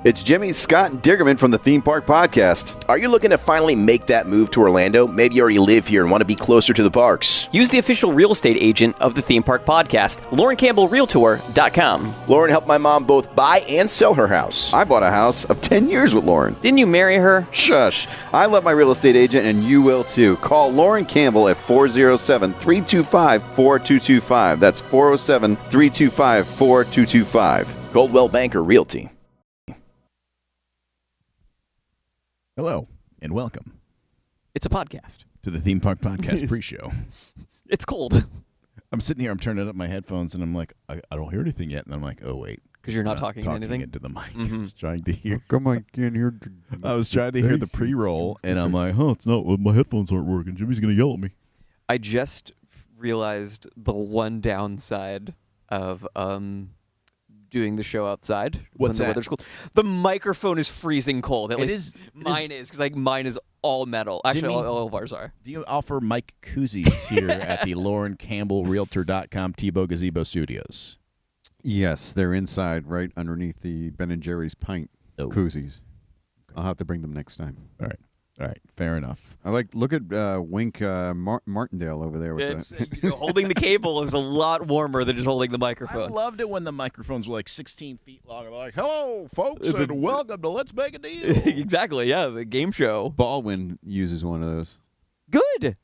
It's Jimmy, Scott, and Dickerman from the Theme Park Podcast. Are you looking to finally make that move to Orlando? Maybe you already live here and want to be closer to the parks. Use the official real estate agent of the Theme Park Podcast, LaurenCampbellRealtor.com. Lauren helped my mom both buy and sell her house. I bought a house of 10 years with Lauren. Didn't you marry her? Shush. I love my real estate agent, and you will too. Call Lauren Campbell at 407-325-4225. That's 407-325-4225. Coldwell Banker Realty. Hello, and welcome It's a podcast. to the Theme Park Podcast pre-show. It's cold. I'm sitting here, I'm turning up my headphones, and I'm like, I don't hear anything yet. And I'm like, oh, wait. Because you're not talking anything? into the mic. Mhm. I was trying to hear. Come on, can't hear. I was trying to hear the pre-roll, and I'm like, it's not. My headphones aren't working. Jimmy's going to yell at me. I just realized the one downside of doing the show outside. What's when the that? weather's cold. The microphone is freezing cold. At It least is- mine is, because mine is all metal. Actually, Jimmy? all of ours are. Do you offer mic koozies here at the LaurenCampbellRealtor.com Tebow Gazebo Studios? Yes, they're inside, right underneath the Ben & Jerry's pint koozies. I'll have to bring them next time. All right, fair enough. I look at Wink Martindale over there with that. Holding the cable is a lot warmer than just holding the I microphone. loved it when the microphones were like 16 feet long. They're like, hello, folks, and welcome to Let's Make a Deal. Exactly, yeah, the game show. Baldwin uses one of those. Good.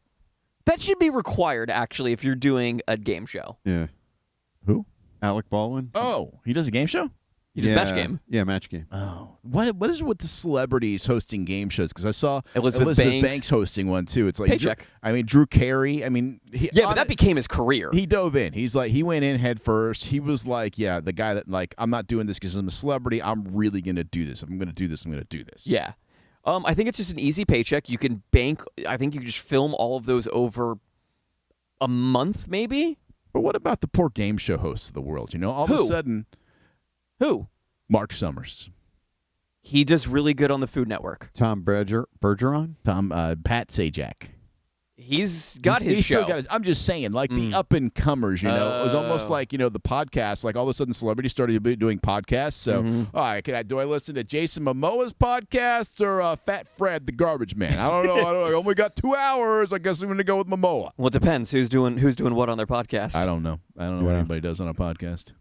That should be required, actually, if you're doing a game show. Yeah. Who? Alec Baldwin? Oh, he does a game show? You just match game. Yeah, match game. Oh, what is with the celebrities hosting game shows? Because I saw Elizabeth Banks hosting one too. It's like Paycheck. Drew Carey. Yeah, but that became his career. He dove in. He went in head first. He was like, yeah, the guy that I'm not doing this because I'm a celebrity. I'm really gonna do this. If I'm gonna do this, I'm gonna do this. Yeah. I think it's just an easy paycheck. You can bank. I think you can just film all of those over a month, maybe. But what about the poor game show hosts of the world? All of Who? a sudden, Who? Mark Summers, He does really good on the Food Network. Tom Bergeron? Pat Sajak. He's got his He's show. still got I'm just saying, the up and comers, it was almost like, the podcast, like all of a sudden celebrities started doing podcasts. So, all right, do I listen to Jason Momoa's podcast or Fat Fred, the garbage man? I don't know. I only got 2 hours. I guess I'm going to go with Momoa. Well, it depends. Who's doing what on their podcast? I don't know. What anybody does on a podcast.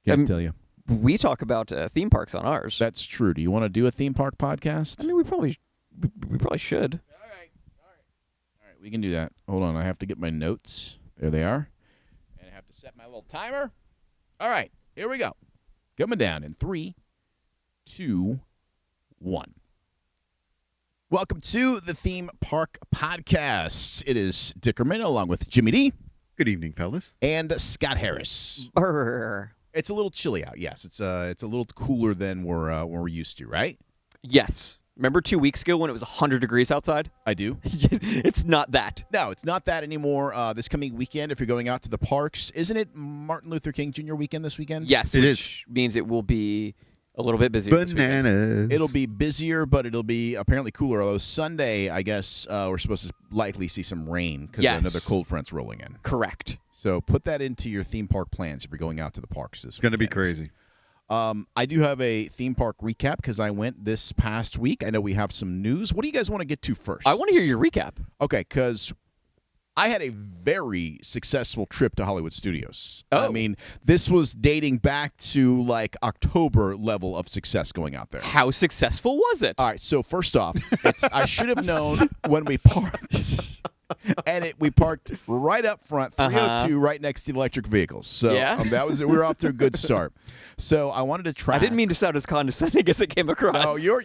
Can't tell you. We talk about theme parks on ours. That's true. Do you want to do a theme park podcast? I mean, we probably should. All right. We can do that. Hold on. I have to get my notes. There they are. And I have to set my little timer. All right. Here we go. Coming down in 3, 2, 1. Welcome to the Theme Park Podcast. It is Dickerman along with Jimmy D. Good evening, fellas. And Scott Harris. Brr. It's a little chilly out. Yes, it's a little cooler than we're used to, right? Yes. Remember 2 weeks ago when it was 100 degrees outside? I do. It's not that. No, it's not that anymore. This coming weekend, if you're going out to the parks, isn't it Martin Luther King Jr. weekend this weekend? Yes, It which means it will be a little bit busier this weekend. Bananas. It'll be busier, but it'll be apparently cooler. Although Sunday, I guess, we're supposed to likely see some rain because Yes. another cold front's rolling in. Correct. So put that into your theme park plans if you're going out to the parks this It's going to be weekend. crazy. I do have a theme park recap because I went this past week. I know we have some news. What do you guys want to get to first? I want to hear your recap. Okay, because I had a very successful trip to Hollywood Studios. Oh. I mean, this was dating back to October level of success going out there. How successful was it? All right, so first off, I should have known when we parked. And we parked right up front, 302, right next to the electric vehicles. So Yeah? that was it. We were off to a good start. So I wanted to try. I didn't mean to sound as condescending as it came across. No, you're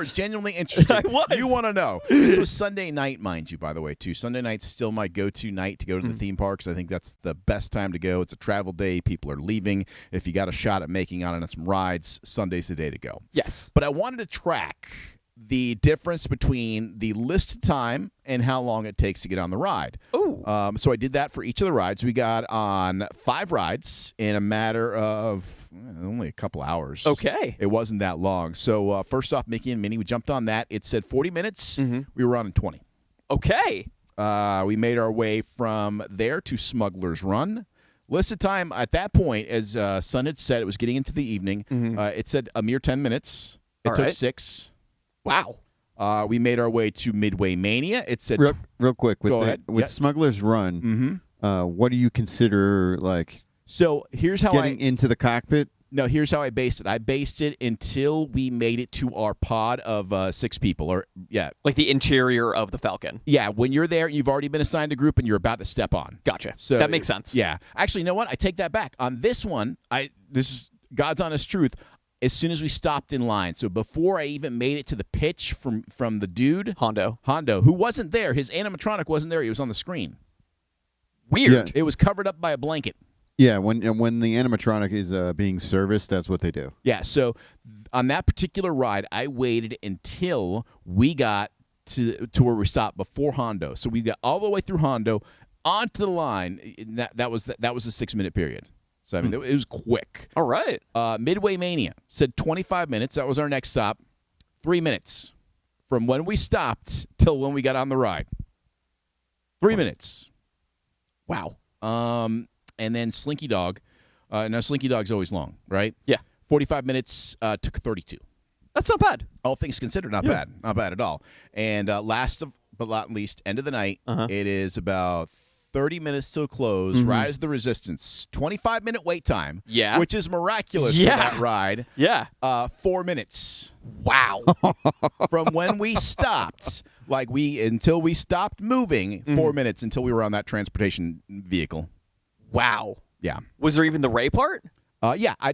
genuinely interested. I was. You want to know. This was Sunday night, mind you, by the way, too. Sunday night's still my go-to night to go to the theme parks. I think that's the best time to go. It's a travel day. People are leaving. If you got a shot at making out on some rides, Sunday's the day to go. Yes. But I wanted to track the difference between the listed time and how long it takes to get on the ride. Ooh. So I did that for each of the rides. We got on 5 rides in a matter of only a couple hours. Okay. It wasn't that long. So first off, Mickey and Minnie, we jumped on that. It said 40 minutes. We were on in 20. Okay. We made our way from there to Smuggler's Run. Listed time at that point, as sun had set, it was getting into the evening. It said a mere 10 minutes. It All took right. 6. Wow. We made our way to Midway Mania. It said Real quick with Go ahead. Yep. Smuggler's Run. What do you consider like So here's how getting into the cockpit? No, here's how I based it. I based it until we made it to our pod of 6 people. Like the interior of the Falcon. Yeah, when you're there, you've already been assigned a group and you're about to step on. Gotcha. So that makes sense. Yeah. Actually, you know what? I take that back. On this one, this is God's honest truth. As soon as we stopped in line, so before I even made it to the pitch from the dude, Hondo, who wasn't there, his animatronic wasn't there. He was on the screen. Weird. Yeah. It was covered up by a blanket. Yeah, when the animatronic is being serviced, that's what they do. Yeah, so on that particular ride, I waited until we got to where we stopped before Hondo. So we got all the way through Hondo onto the line. That was a 6-minute period. So I mean, it was quick. All right. Midway Mania said 25 minutes. That was our next stop. 3 minutes from when we stopped till when we got on the ride. 3 minutes. Wow. And then Slinky Dog. Now, Slinky Dog's always long, right? Yeah. 45 minutes took 32. That's not bad. All things considered, not bad. Not bad at all. And last but not least, end of the night, it is about 30 minutes till close. Rise of the Resistance. 25-minute wait time. Yeah. Which is miraculous for that ride. Yeah. 4 minutes. Wow. From when we stopped, until we stopped moving, 4 minutes until we were on that transportation vehicle. Wow. Yeah. Was there even the Ray part? Yeah. I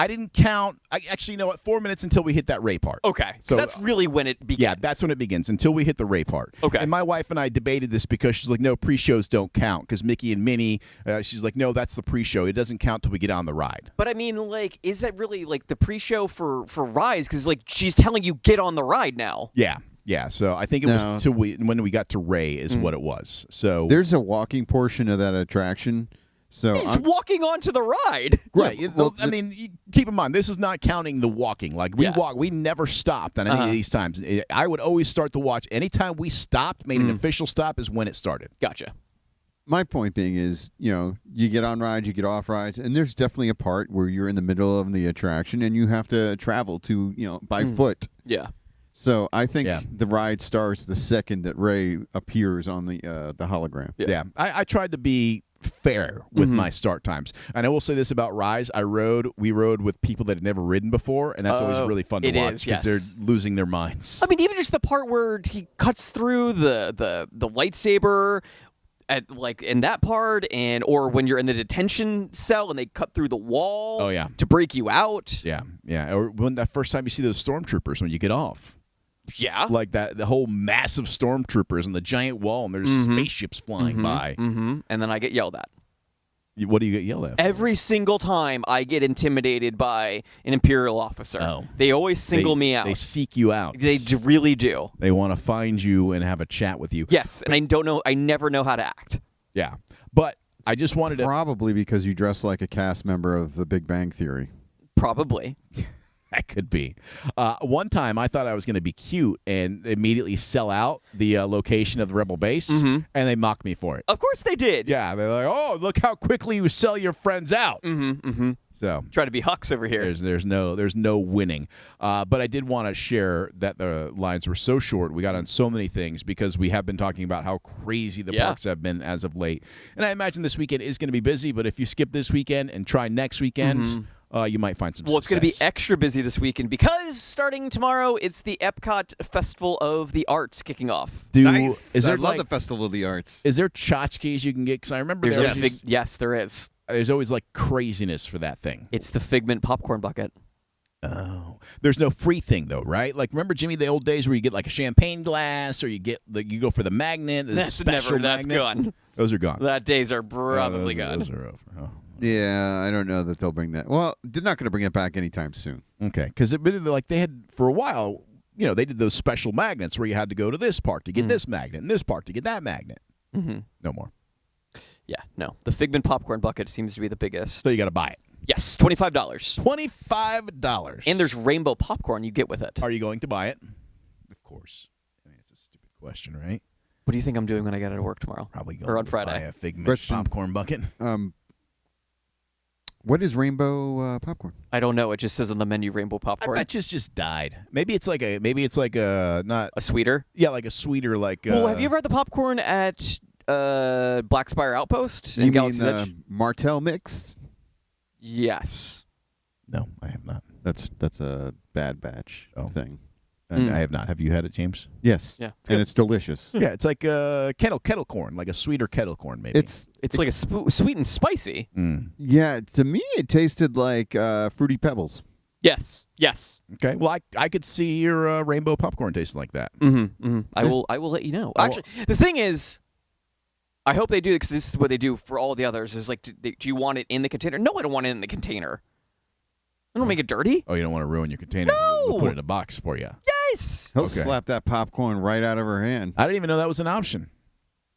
didn't count. Actually, you know what? 4 minutes until we hit that Ray part. Okay. So that's really when it begins. Yeah, that's when it begins, until we hit the Ray part. Okay. And my wife and I debated this because she's like, no, pre-shows don't count. Because Mickey and Minnie, she's like, no, that's the pre-show. It doesn't count till we get on the ride. But I mean, like, is that really like the pre-show for Rise? Because like she's telling you get on the ride now. Yeah. Yeah, so I think it was when we got to Ray is what it was. So There's a walking portion of that attraction. So He's walking onto the ride. Right. Yeah, Well, I mean, keep in mind, this is not counting the walking. Like, we never stopped on any of these times. I would always start to watch. Anytime we stopped, made an official stop, is when it started. Gotcha. my point being is, you get on rides, you get off rides, and there's definitely a part where you're in the middle of the attraction and you have to travel to, by foot. Yeah. So I think the ride starts the second that Ray appears on the hologram. Yeah. I tried to be fair with my start times. And I will say this about Rise. We rode with people that had never ridden before, and that's always really fun to watch because they're losing their minds. I mean, even just the part where he cuts through the lightsaber in that part, or when you're in the detention cell and they cut through the wall to break you out. Yeah. Or when that first time you see those stormtroopers when you get off. Yeah. Like the whole massive stormtroopers and the giant wall, and there's spaceships flying by. Mm-hmm. And then I get yelled at. What do you get yelled at? Every single time I get intimidated by an Imperial officer. Oh. They always single me out. They seek you out. They really do. They want to find you and have a chat with you. Yes, and I never know how to act. Yeah. But I just wanted to... Probably because you dress like a cast member of The Big Bang Theory. Probably. That could be. One time I thought I was going to be cute and immediately sell out the location of the Rebel base, and they mocked me for it. Of course they did. Yeah, they're like, "Oh, look how quickly you sell your friends out." So try to be Hux over here. There's no winning. But I did want to share that the lines were so short. We got on so many things because we have been talking about how crazy the parks have been as of late. And I imagine this weekend is going to be busy. But if you skip this weekend and try next weekend. You might find some Well, it's going to be success. extra busy this weekend because starting tomorrow, it's the Epcot Festival of the Arts kicking off. Nice. Is there I love the Festival of the Arts. Is there tchotchkes you can get? Because I remember Yes, there is. There's always like craziness for that thing. It's the Figment popcorn bucket. Oh, there's no free thing though, right? Like remember Jimmy, the old days where you get like a champagne glass, or you go for the magnet. That's gone. Those are gone. That days are probably gone. Those are over. Oh. Yeah, I don't know that they'll bring that. Well, they're not going to bring it back anytime soon. Okay, because they had for a while, they did those special magnets where you had to go to this park to get this magnet and this park to get that magnet. No more. Yeah, no. The Figment popcorn bucket seems to be the biggest. So you got to buy it. Yes, $25. $25. And there's rainbow popcorn you get with it. Are you going to buy it? Of course. I mean, it's a stupid question, right? What do you think I'm doing when I get out of work tomorrow? Probably going or on to Friday. buy a Figment popcorn bucket. What is rainbow popcorn? I don't know. It just says on the menu rainbow I popcorn. bet you it's just dyed. Maybe it's like a not A sweeter. yeah, like a sweeter like. Well, have you ever had the popcorn at Black Spire Outpost You in mean Galaxy's Edge? Martell mixed? Yes. No, I have not. That's a Bad Batch thing. I have not. Have you had it, James? Yes. Yeah. And it's delicious. Yeah, it's like kettle corn, like a sweeter kettle corn, maybe. It's like a sweet and spicy. Yeah, to me it tasted like Fruity Pebbles. Yes. Yes. Okay. Well, I could see your rainbow popcorn tasting like that. I will let you know. Actually, the thing is, I hope they do because this is what they do for all the others. Is like, do you want it in the container? No, I don't want it in the container. I don't make it dirty. Oh, you don't want to ruin your container? No. We'll put it in a box for you. Yes. He'll Okay. slap that popcorn right out of her hand. I didn't even know that was an option.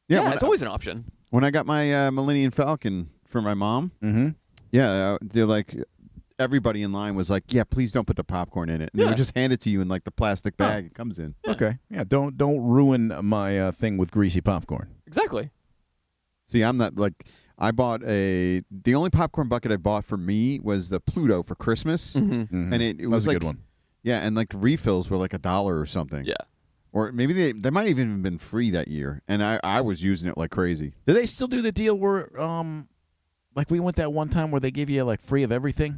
Yeah, when it's always an option. when I got my Millennium Falcon for my mom, yeah, they're like, everybody in line was like, yeah, please don't put the popcorn in it. And they would just hand it to you in like the plastic bag it comes in. Okay. Yeah. Don't ruin my thing with greasy popcorn. Exactly. See, I'm not like, the only popcorn bucket I bought for me was the Pluto for Christmas. Mm-hmm. And it That was a like, good one. yeah, and like the refills were like $1 or something. Yeah. Or maybe they might have even been free that year. And I was using it like crazy. Do they still do the deal where, like we went that one time where they give you like free of everything?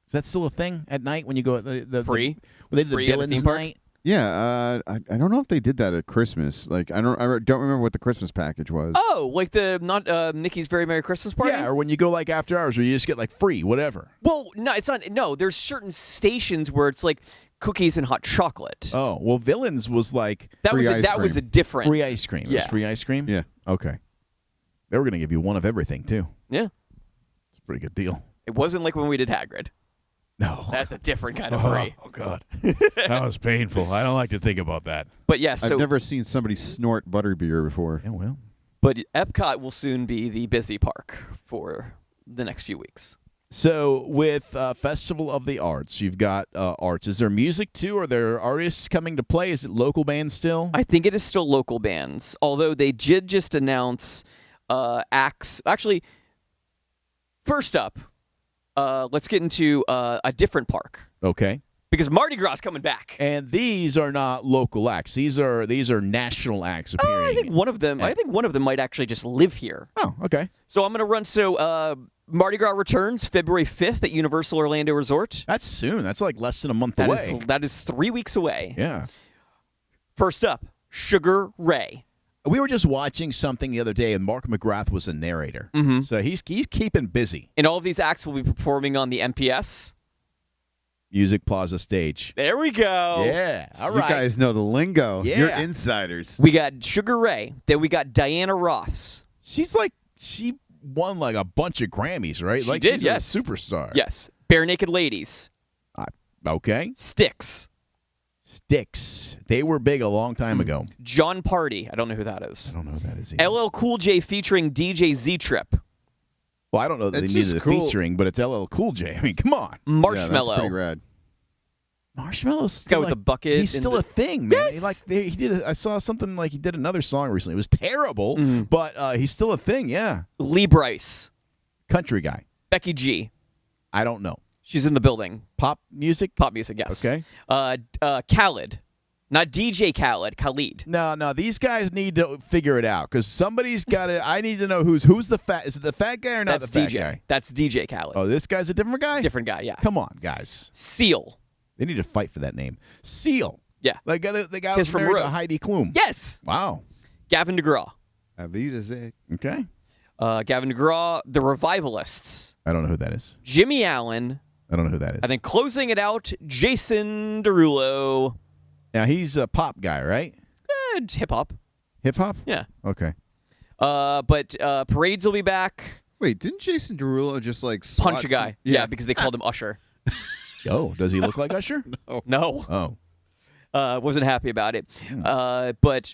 Is that still a thing at night when you go the Free? When they did the Free at the villains theme park? night? Yeah, I don't know if they did that at Christmas. Like I don't remember what the Christmas package was. Oh, like the not Nikki's Very Merry Christmas Party? Yeah, or when you go like after hours where you just get like free whatever. Well, no, it's not. No, there's certain stations where it's like cookies and hot chocolate. Oh, well, villains was like That was free ice that was a cream. different. free ice cream. It was Yeah. free ice cream? Yeah. Okay. They were going to give you one of everything too. Yeah. It's a pretty good deal. It wasn't like when we did Hagrid. No. That's a different kind of free. Oh, God. That was painful. I don't like to think about that. But yes, I've never seen somebody snort butterbeer before. Yeah, well. but Epcot will soon be the busy park for the next few weeks. So with Festival of the Arts, you've got arts. Is there music too? Are there artists coming to play? Is it local bands still? I think it is still local bands, although they did just announce acts. Actually, first up, let's get into a different park Okay. because Mardi Gras is coming back. And these are not local acts. These are national acts appearing. I think one of them. I think one of them might actually just live here. Oh, okay. So I'm going to run. So Mardi Gras returns February 5th at Universal Orlando Resort. That's soon. That's like less than a month away. That is 3 weeks away. Yeah. First up, Sugar Ray. We were just watching something the other day, and Mark McGrath was a narrator. Mm-hmm. So he's keeping busy. And all of these acts will be performing on the MPS. Music Plaza stage. There we go. Yeah. All You right. guys know the lingo. Yeah. You're insiders. We got Sugar Ray. Then we got Diana Ross. She won like a bunch of Grammys, right? She like did, she's yes. a superstar. Yes. Bare Naked Ladies. Okay. Styx. Styx. They were big a long time ago. John Party. I don't know who that is. I don't know who that is either. LL Cool J featuring DJ Z-Trip. Well, I don't know that It's they needed just a cool. featuring, but it's LL Cool J. I mean, come on. Marshmello. Yeah, that's pretty rad. Marshmallow's Guy still with like, the bucket He's and still the- a thing, man. Yes! He did. I saw something like he did another song recently. It was terrible, Mm-hmm. but he's still a thing. Yeah, Lee Bryce. country guy. Becky G. I don't know. She's in the building. Pop music. Pop music, yes. Okay. Khaled. Not DJ Khaled. Khalid. No. These guys need to figure it out because somebody's got to. I need to know who's the fat. Is it the fat guy or not That's the fat DJ. guy? That's DJ Khaled. Oh, this guy's a different guy. Different guy, yeah. Come on, guys. Seal. They need to fight for that name. Seal. Yeah. Like the guy Kiss who's from married to Rose. Heidi Klum. Yes. Wow. Gavin DeGraw. Avita Zay. Okay. Gavin DeGraw, The Revivalists. I don't know who that is. Jimmy Allen. I don't know who that is. And then closing it out, Jason Derulo. Now he's a pop guy, right? Hip hop. Hip hop. Yeah. Okay. But Parades will be back. Wait, didn't Jason Derulo just like Punch swat a guy. some- Yeah, because they called him Usher. Oh, does he look like Usher? No. Oh. Wasn't happy about it. But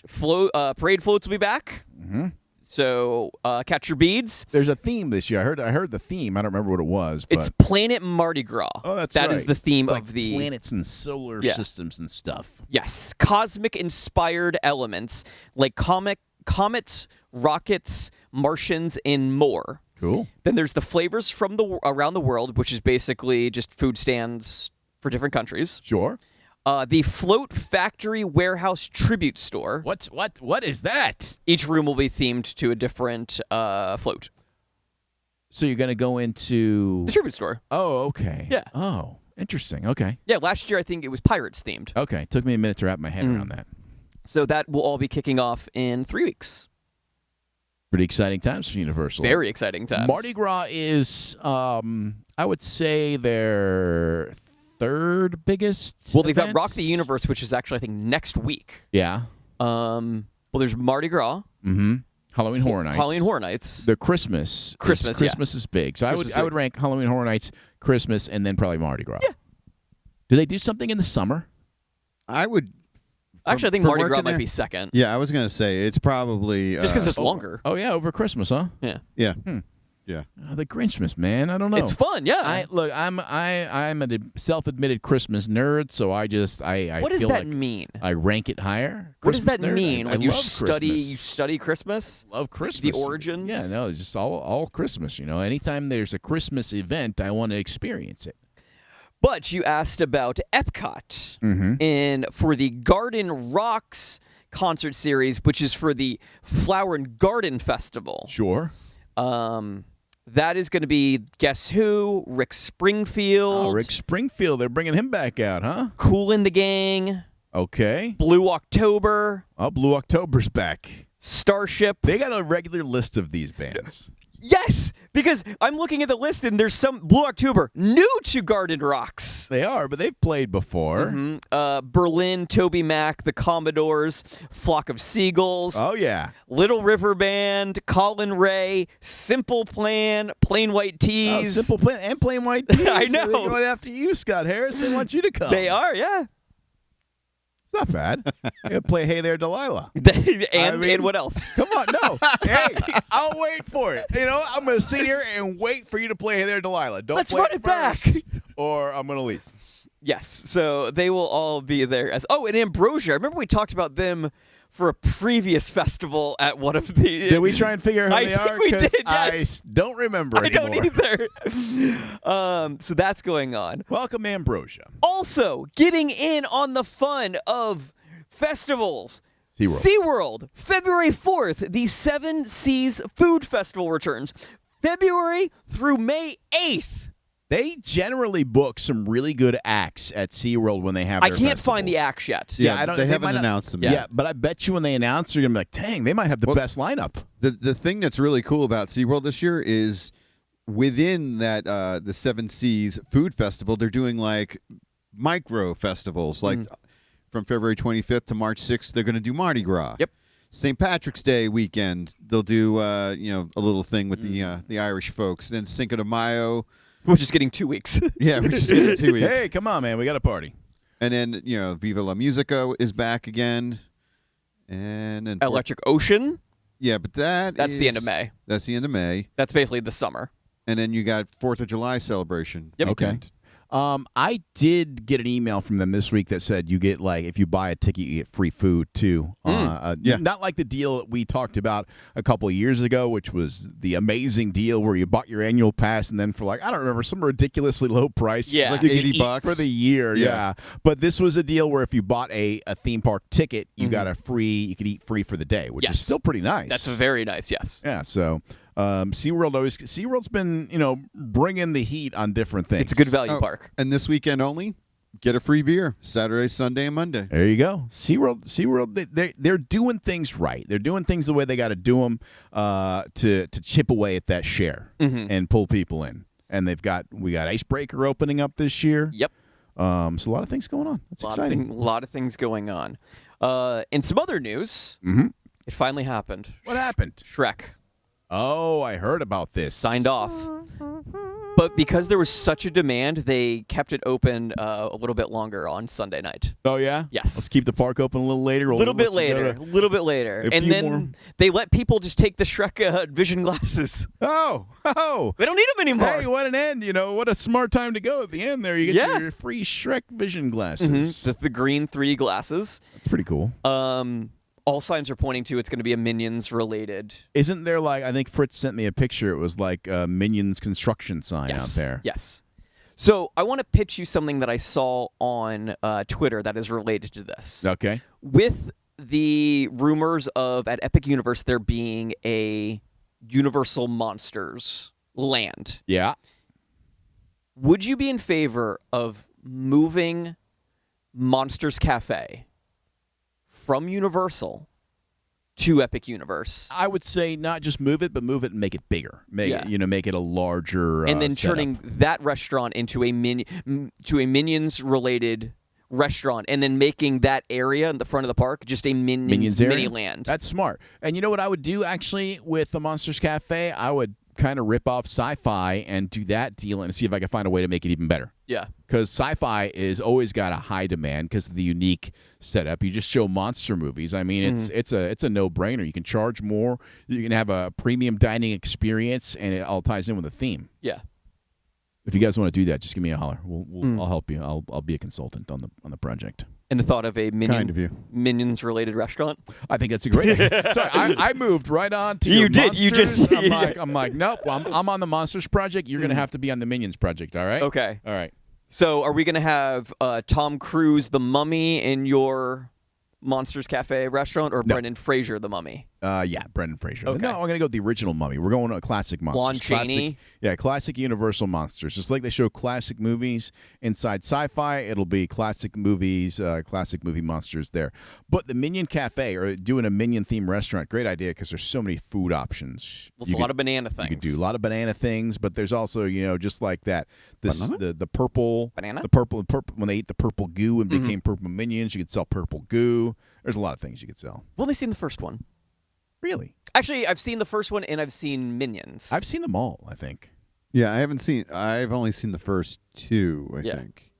Parade floats will be back. Mm-hmm. So catch your beads. There's a theme this year. I heard the theme. I don't remember what it was. But It's Planet Mardi Gras. oh, that's That right. is the theme It's like of the planets and solar Yeah. systems and stuff. Yes, cosmic inspired elements like comets, rockets, Martians, and more. Cool. Then there's the flavors from around the world, which is basically just food stands for different countries. Sure. The Float Factory Warehouse Tribute Store. What is that? Each room will be themed to a different float. So you're going to go into The tribute store. Oh, okay. Yeah. Oh, interesting. Okay. Yeah, last year I think it was Pirates themed. Okay. Took me a minute to wrap my head around that. So that will all be kicking off in 3 weeks. Pretty exciting times for Universal. Very exciting times. Mardi Gras is, I would say, their third biggest. Well, they've got event. Rock the Universe, which is actually I think next week. Yeah. Well, there's Mardi Gras. Mm-hmm. Halloween Horror Nights. Halloween Horror Nights. The Christmas. Christmas is big. So Christmas I would rank Halloween Horror Nights, Christmas, and then probably Mardi Gras. Yeah. Do they do something in the summer? I would. Actually, I think for Mardi Gras working might there- be second. Yeah, I was gonna say it's probably Just because it's longer. Oh yeah, over Christmas, huh? Yeah. Yeah. Yeah. The Grinchmas, man. I don't know. It's fun, yeah. I'm a self-admitted Christmas nerd, so I what does feel that like mean? I rank it higher. What does Christmas that nerd. mean? I Like you love Christmas. study Christmas? Love Christmas. The origins? Yeah, no, it's just all Christmas. You know, anytime there's a Christmas event, I want to experience it. But you asked about Epcot for the Garden Rocks concert series, which is for the Flower and Garden Festival. Sure. That is going to be Guess Who, Rick Springfield, Oh, Rick Springfield. They're bringing him back out, huh? Kool and the Gang, Okay. Blue October, Oh, Blue October's back. Starship. They got a regular list of these bands. Yes, because I'm looking at the list and there's some Blue October new to Garden Rocks. They are, but they've played before. Berlin, Toby Mac, the Commodores, Flock of Seagulls, Oh, yeah. Little River Band, Colin Ray, Simple Plan, Plain White Oh, Tees. Simple Plan and Plain White Tees. I They're know. going after you, Scott Harris. They want you to come. They are, yeah. It's not bad. You play Hey There, Delilah. and what else? Come on, no. Hey, I'll wait for it. You know, I'm going to sit here and wait for you to play Hey There, Delilah. Don't Let's play run it back. first, or I'm going to leave. Yes, so they will all be there as. Oh, and Ambrosia. I remember we talked about them for a previous festival at one of the. Did we try and figure out who I they think are? we 'Cause did, I yes. don't remember I anymore. don't either. So that's going on. Welcome, Ambrosia. Also, getting in on the fun of festivals. SeaWorld. February 4th, the Seven Seas Food Festival returns. February through May 8th. They generally book some really good acts at SeaWorld when they have I their can't find the festivals. acts yet. Yeah, I don't. They might haven't not- announced them Yeah. yet. But I bet you when they announce, they're gonna be like, "Dang, they might have the best lineup." The thing that's really cool about SeaWorld this year is within that the Seven Seas Food Festival, they're doing like micro festivals. Like from February 25th to March 6th, they're going to do Mardi Gras. Yep. St. Patrick's Day weekend, they'll do a little thing with the Irish folks. Then Cinco de Mayo. Which is getting 2 weeks. Yeah, we're just getting 2 weeks. Hey, come on, man, we got a party. And then Viva La Musica is back again. And then Electric Ocean. yeah, but That's the end of May. That's the end of May. That's basically the summer. And then you got 4th of July celebration. Yep. weekend. I did get an email from them this week that said you get, like, if you buy a ticket, you get free food too. Yeah. Not like the deal that we talked about a couple of years ago, which was the amazing deal where you bought your annual pass and then for, like, I don't remember, some ridiculously low price. Yeah. Like you could $80 eat for the year. Yeah. But this was a deal where if you bought a theme park ticket, you got you could eat free for the day, which is Yes. still pretty nice. That's very nice, yes. Yeah, so SeaWorld's been, bringing the heat on different things. It's a good value Oh, park. And this weekend only, get a free beer Saturday, Sunday, and Monday. There you go. SeaWorld, they're doing things right. They're doing things the way they got to do them to chip away at that share and pull people in. And we got Icebreaker opening up this year. Yep. So a lot of things going on. That's exciting. A lot of things going on. In some other news, it finally happened. What happened? Shrek Oh, I heard about this. signed off. But because there was such a demand, they kept it open a little bit longer on Sunday night. Oh, yeah? Yes. Let's keep the park open a little later. A little bit later. A And few then more. they let people just take the Shrek vision glasses. Oh. They don't need them anymore. Hey, what an end. What a smart time to go at the end there. You get Yeah. your free Shrek vision glasses. The green 3D glasses. That's pretty cool. All signs are pointing to it's going to be a Minions related. Isn't there I think Fritz sent me a picture. It was like a Minions construction sign out there. Yes. So I want to pitch you something that I saw on Twitter that is related to this. Okay. With the rumors of at Epic Universe there being a Universal Monsters land. Yeah. Would you be in favor of moving Monsters Cafe from Universal to Epic Universe? I would say not just move it, but move it and make it bigger. Make it a larger and then setup. turning that restaurant into a Minions related restaurant, and then making that area in the front of the park just a Minions mini land. That's smart. And you know what I would do actually with the Monsters Cafe? I would kind of rip off Sci-Fi and do that deal and see if I can find a way to make it even better. Yeah. Because Sci-Fi is always got a high demand because of the unique setup. You just show monster movies. I mean, it's a no-brainer. You can charge more. You can have a premium dining experience, and it all ties in with a theme. Yeah. If you guys want to do that, just give me a holler. I'll help you. I'll be a consultant on the project. And the thought of a Kind of you. Minions related restaurant. I think that's a great idea. Sorry, I moved right on to You your did. You Monsters. just- I'm like, nope. I'm on the Monsters project. You're gonna have to be on the Minions project. All right. Okay. All right. So are we going to have Tom Cruise the Mummy in your Monsters Cafe restaurant, or Brendan Fraser the Mummy? Yeah, Brendan Fraser. Okay. No, I'm gonna go with the original Mummy. We're going to a classic Monsters. Lon Chaney? Classic Universal Monsters. Just like they show classic movies inside Sci-Fi, it'll be classic movies, classic movie monsters there. But the Minion Cafe, or doing a Minion themed restaurant, great idea because there's so many food options. Well, it's a lot of banana things. You could do a lot of banana things, but there's also, just like that. The purple Banana? the purple when they ate the purple goo and became purple minions, you could sell purple goo. There's a lot of things you could sell. I've only seen the first one. Really? Actually, I've seen the first one and I've seen Minions. I've seen them all, I think. Yeah, I've only seen the first two, I think.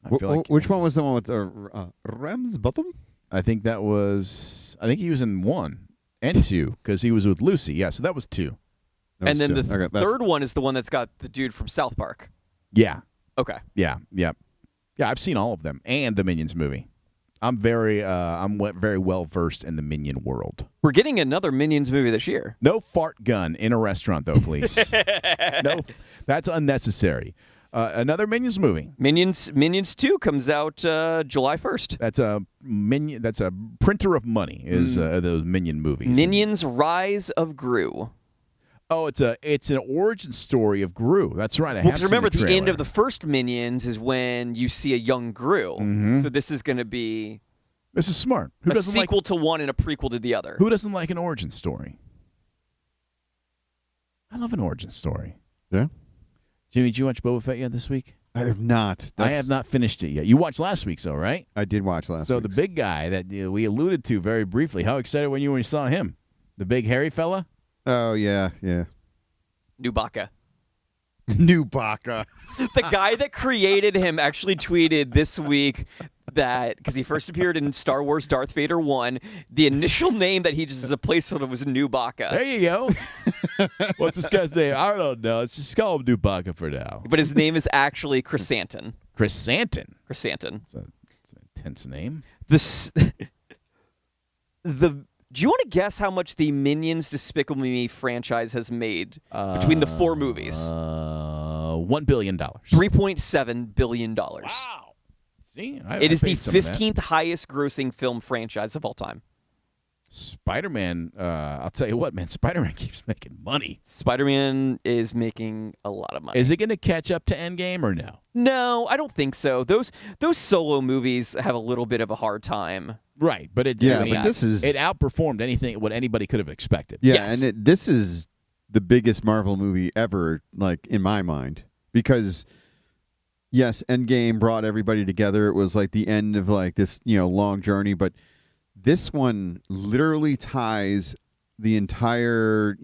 I feel like Which one was the one with Rams Bottom? I think he was in 1 and 2 because he was with Lucy. Yeah, so that was 2. And then two. the Okay, that's- third one is the one that's got the dude from South Park. Yeah. Okay. Yeah. I've seen all of them and the Minions movie. I'm very well versed in the Minion world. We're getting another Minions movie this year. No fart gun in a restaurant, though, please. No, that's unnecessary. Another Minions movie. Minions 2 comes out July 1st. That's a printer of money. Is those Minion movies? Minions Rise of Gru. Oh, it's an origin story of Gru. That's right. Because remember, the end of the first Minions is when you see a young Gru. Mm-hmm. So this is going to be This is smart. Who a doesn't sequel to one and a prequel to the other. Who doesn't like an origin story? I love an origin story. Yeah. Jimmy, did you watch Boba Fett yet this week? I have not. I have not finished it yet. You watched last week's, though, right? I did watch last So week. the big guy that we alluded to very briefly. How excited were you when you saw him? The big hairy fella? Oh, yeah. Nubaka. New Baka. The guy that created him actually tweeted this week that, because he first appeared in Star Wars Darth Vader 1, the initial name that he just as a placeholder was Nubaka. There you go. What's this guy's name? I don't know. Let's just call him Dubaka for now. But his name is actually Chrysanthemum. Chrysanthemum. Chrysanthemum. It's an intense name. Do you want to guess how much the Minions Despicable Me franchise has made between the 4 movies? $1 billion. $3.7 billion. Wow. See? It is the paid some of that. 15th highest grossing film franchise of all time. Spider-Man, I'll tell you what, man, Spider-Man keeps making money. Spider-Man is making a lot of money. Is it going to catch up to Endgame or no? No, I don't think so. Those solo movies have a little bit of a hard time. Right, but it outperformed what anybody could have expected. Yeah, Yes. and this is the biggest Marvel movie ever, like, in my mind. Because, yes, Endgame brought everybody together. It was like the end of like this, long journey. But this one literally ties the entire,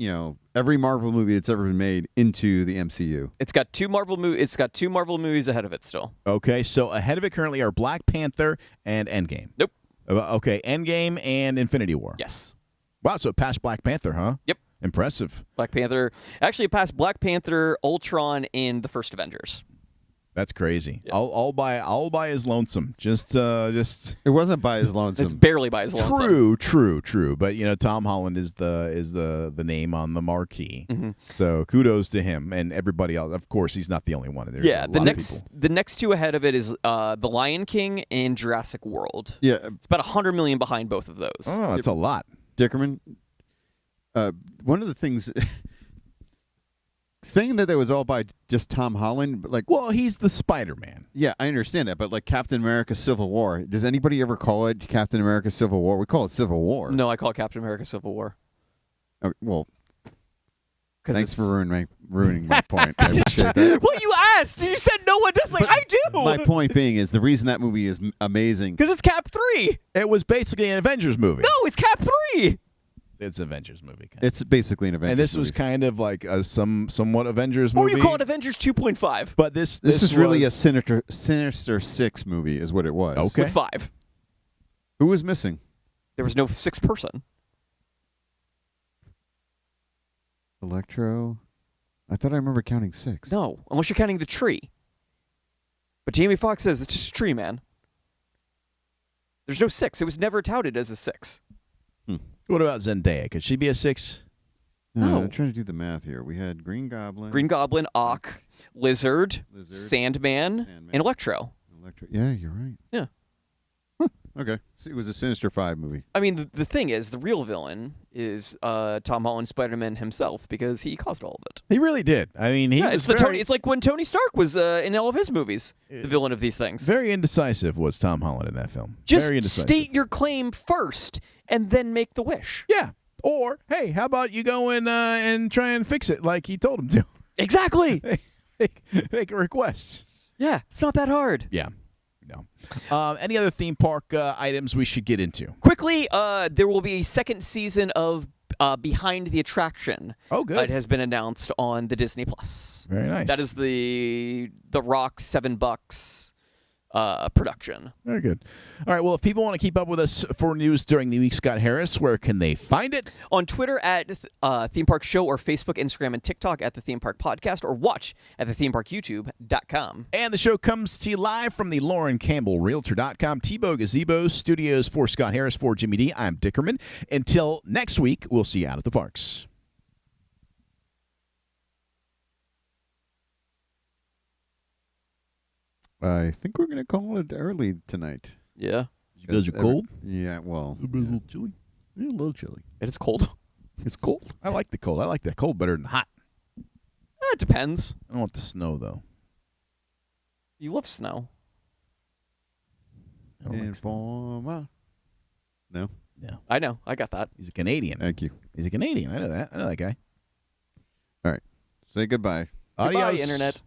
every Marvel movie that's ever been made into the MCU. It's got two Marvel movies ahead of it still. Okay, so ahead of it currently are Black Panther and Endgame. Nope. Okay, Endgame and Infinity War. Yes. Wow, so it passed Black Panther, huh? Yep. Impressive. Black Panther. Actually, it passed Black Panther, Ultron, and the first Avengers. That's crazy. Yeah. All by his lonesome. Just it wasn't by his lonesome. It's barely by his lonesome. True. But Tom Holland is the name on the marquee. Mm-hmm. So kudos to him and everybody else. Of course, he's not the only one. There's the next two ahead of it is The Lion King and Jurassic World. Yeah, it's about $100 million behind both of those. Oh, that's a lot. Dickerman, one of the things. Saying that it was all by just Tom Holland, but well, he's the Spider-Man. Yeah, I understand that, but Captain America: Civil War. Does anybody ever call it Captain America: Civil War? We call it Civil War. No, I call it Captain America: Civil War. Well, thanks for ruining my point. I appreciate that. Well, you asked. You said no one does. I do. My point being is the reason that movie is amazing because it's Cap 3. It was basically an Avengers movie. No, it's Cap 3. It's an Avengers movie. It's basically an Avengers movie. And this was kind of like a somewhat Avengers movie. Or you call it Avengers 2.5. But this is really a Sinister Six movie is what it was. Okay. With 5. Who was missing? There was no 6th person. Electro? I thought I remember counting 6. No, unless you're counting the tree. But Jamie Foxx says it's just a tree, man. There's no 6. It was never touted as a 6. What about Zendaya? Could she be a 6? No. I'm trying to do the math here. We had Green Goblin, Ock, Lizard, Sandman, and Electro. Yeah, you're right. Yeah. Huh. Okay. So it was a Sinister 5 movie. I mean, the thing is, the real villain is Tom Holland Spider-Man himself because he caused all of it. He really did. I mean, it's like when Tony Stark was in all of his movies, the villain of these things. Very indecisive was Tom Holland in that film. Just state your claim first and then make the wish. Yeah. Or, hey, how about you go and try and fix it like he told him to? Exactly. Make a request. Yeah, it's not that hard. Yeah. No. Any other theme park items we should get into? Quickly, there will be a second season of Behind the Attraction. Oh, good. It has been announced on the Disney Plus. Very nice. That is the Rock $7 production. Very good. All right. Well, if people want to keep up with us for news during the week, Scott Harris, where can they find it? On Twitter at Theme Park Show, or Facebook, Instagram, and TikTok at the Theme Park Podcast, or watch at thethemeparkyoutube.com. And the show comes to you live from the Lauren Campbell Realtor.com Tebow Gazebo Studios. For Scott Harris, for Jimmy D, I'm Dickerman. Until next week, we'll see you out at the parks. I think we're going to call it early tonight. Yeah. Because you're cold? Yeah, well. A little chilly. Yeah, a little chilly. It is cold. It's cold. I like the cold. I like the cold better than hot. It depends. I don't want the snow, though. You love snow. Informer. No? No. I know. I got that. He's a Canadian. Thank you. He's a Canadian. I know that. I know that guy. All right. Say goodbye. Goodbye, Adios. Internet.